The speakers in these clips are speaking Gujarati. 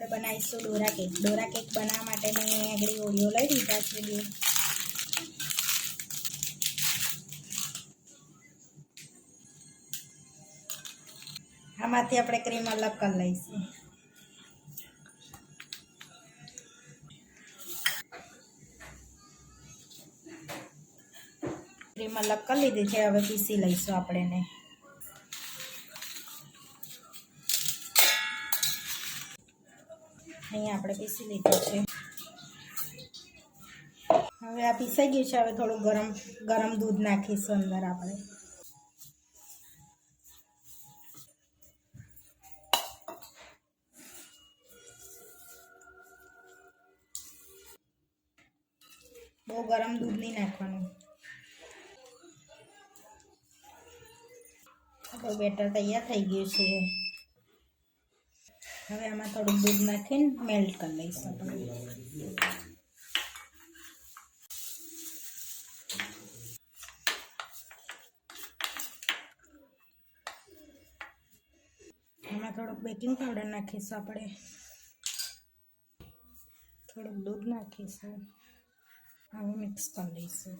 આપણે બનાવીશું ડોરા કેક બનાવવા માટે મેં આગળ ઓરિયો લઈ લીધા છે બે. આમાંથી આપણે ક્રીમ અલગ કરી લઈશું. ક્રીમ અલગ કરી લીધી છે, હવે પીસી લઈશું આપણે એને. અહીંયા આપણે પીસી લીધું છે. હવે આ પીસાઈ ગયું છે. હવે થોડું ગરમ દૂધ નાખીશું અંદર આપણે. બહુ ગરમ દૂધ નહીં નાખવાનું. આપણું બેટર તૈયાર થઈ ગયું છે. હવે આમાં થોડું દૂધ નાખીને મેલ્ટ કરી લઈશું આપણે. આમાં થોડુંક બેકિંગ પાવડર નાખીશું આપણે. થોડુંક દૂધ નાખીશું. હવે મિક્સ કરી લઈશું.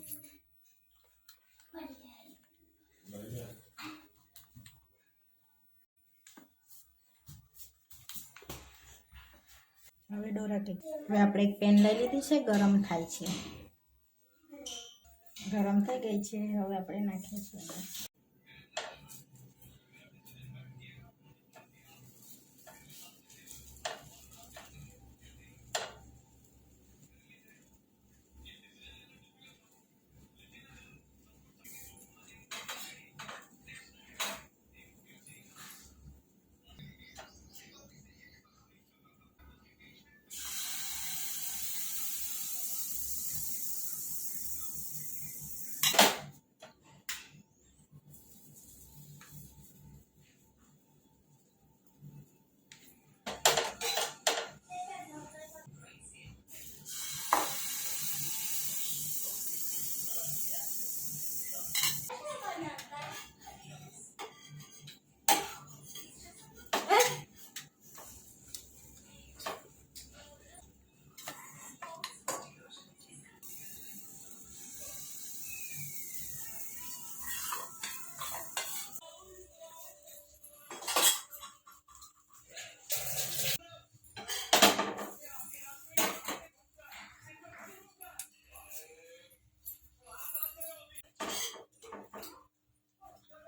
હવે ડોરા કેક. હવે આપણે એક પેન લઈ લીધી છે, ગરમ થાય છે. ગરમ થઈ ગઈ છે. હવે આપણે નાખીશું.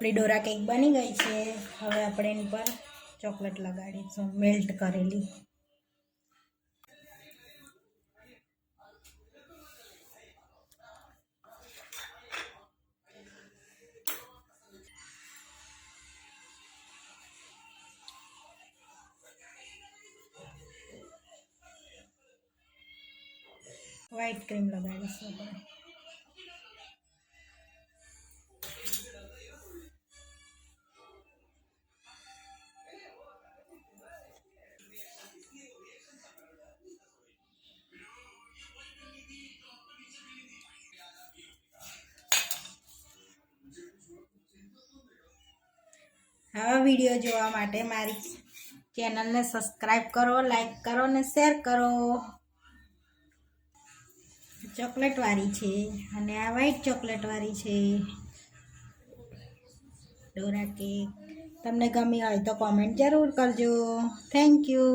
આપણી ડોરા કેક બની ગઈ છે. હવે આપણે એની પર ચોકલેટ લગાડીશું, મેલ્ટ કરેલી. વ્હાઈટ ક્રીમ લગાડીશું આપણે. આવા વિડીયો જોવા માટે મારી ચેનલને સબસ્ક્રાઈબ કરો, લાઈક કરો ને શેર કરો. ચોકલેટવાળી છે અને આ વ્હાઈટ ચોકલેટવાળી છે ડોરા કેક. તમને ગમી હોય તો કોમેન્ટ જરૂર કરજો. Thank you.